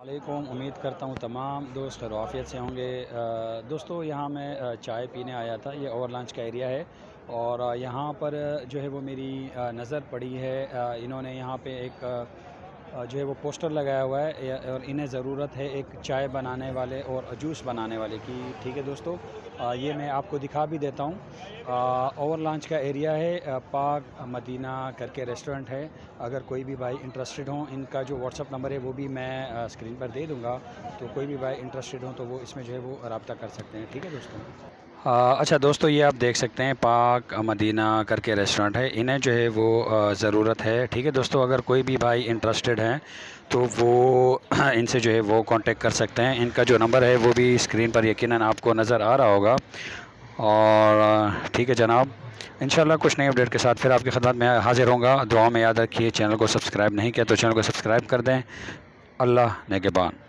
वालेकुम। उम्मीद करता हूँ तमाम दोस्त खैरियत से होंगे। दोस्तों, यहाँ मैं चाय पीने आया था। ये ओवर लंच का एरिया है और यहाँ पर जो है वो मेरी नज़र पड़ी है। इन्होंने यहाँ पे एक जो है वो पोस्टर लगाया हुआ है और इन्हें ज़रूरत है एक चाय बनाने वाले और जूस बनाने वाले की। ठीक है दोस्तों, ये मैं आपको दिखा भी देता हूँ। ओवर लॉन्च का एरिया है, पाक मदीना करके रेस्टोरेंट है। अगर कोई भी भाई इंटरेस्टेड हो, इनका जो व्हाट्सअप नंबर है वो भी मैं स्क्रीन पर दे दूँगा, तो कोई भी भाई इंटरेस्टेड हो तो वो इसमें जो है वो रब्ता कर सकते हैं। ठीक है दोस्तों। अच्छा दोस्तों, ये आप देख सकते हैं पाक मदीना करके रेस्टोरेंट है। इन्हें जो है वो ज़रूरत है। ठीक है दोस्तों, अगर कोई भी भाई इंटरेस्टेड हैं तो वो इनसे जो है वो कांटेक्ट कर सकते हैं। इनका जो नंबर है वो भी स्क्रीन पर यकीनन आपको नज़र आ रहा होगा। और ठीक है जनाब, इंशाल्लाह कुछ नई अपडेट के साथ फिर आपकी खिदमत में हाज़िर होऊंगा। दुआ में याद रखिए, चैनल को सब्सक्राइब नहीं किया तो चैनल को सब्सक्राइब कर दें। अल्लाह नेगेबान।